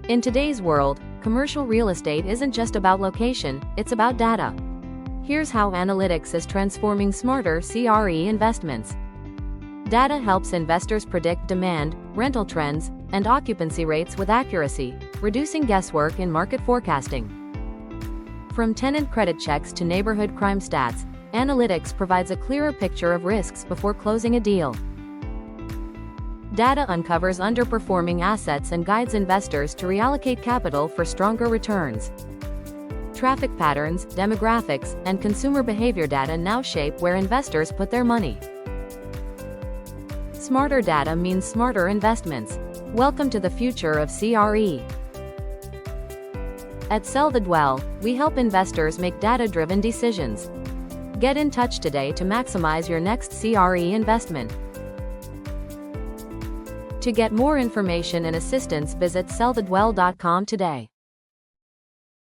In today's world, commercial real estate isn't just about location, it's about data. Here's how analytics is transforming smarter CRE investments. Data helps investors predict demand, rental trends, and occupancy rates with accuracy, reducing guesswork in market forecasting. From tenant credit checks to neighborhood crime stats, analytics provides a clearer picture of risks before closing a deal. Data uncovers underperforming assets and guides investors to reallocate capital for stronger returns. Traffic patterns, demographics, and consumer behavior data now shape where investors put their money. Smarter data means smarter investments. Welcome to the future of CRE. At Sell the Dwell, we help investors make data-driven decisions. Get in touch today to maximize your next CRE investment. To get more information and assistance, visit sellthedwell.com today.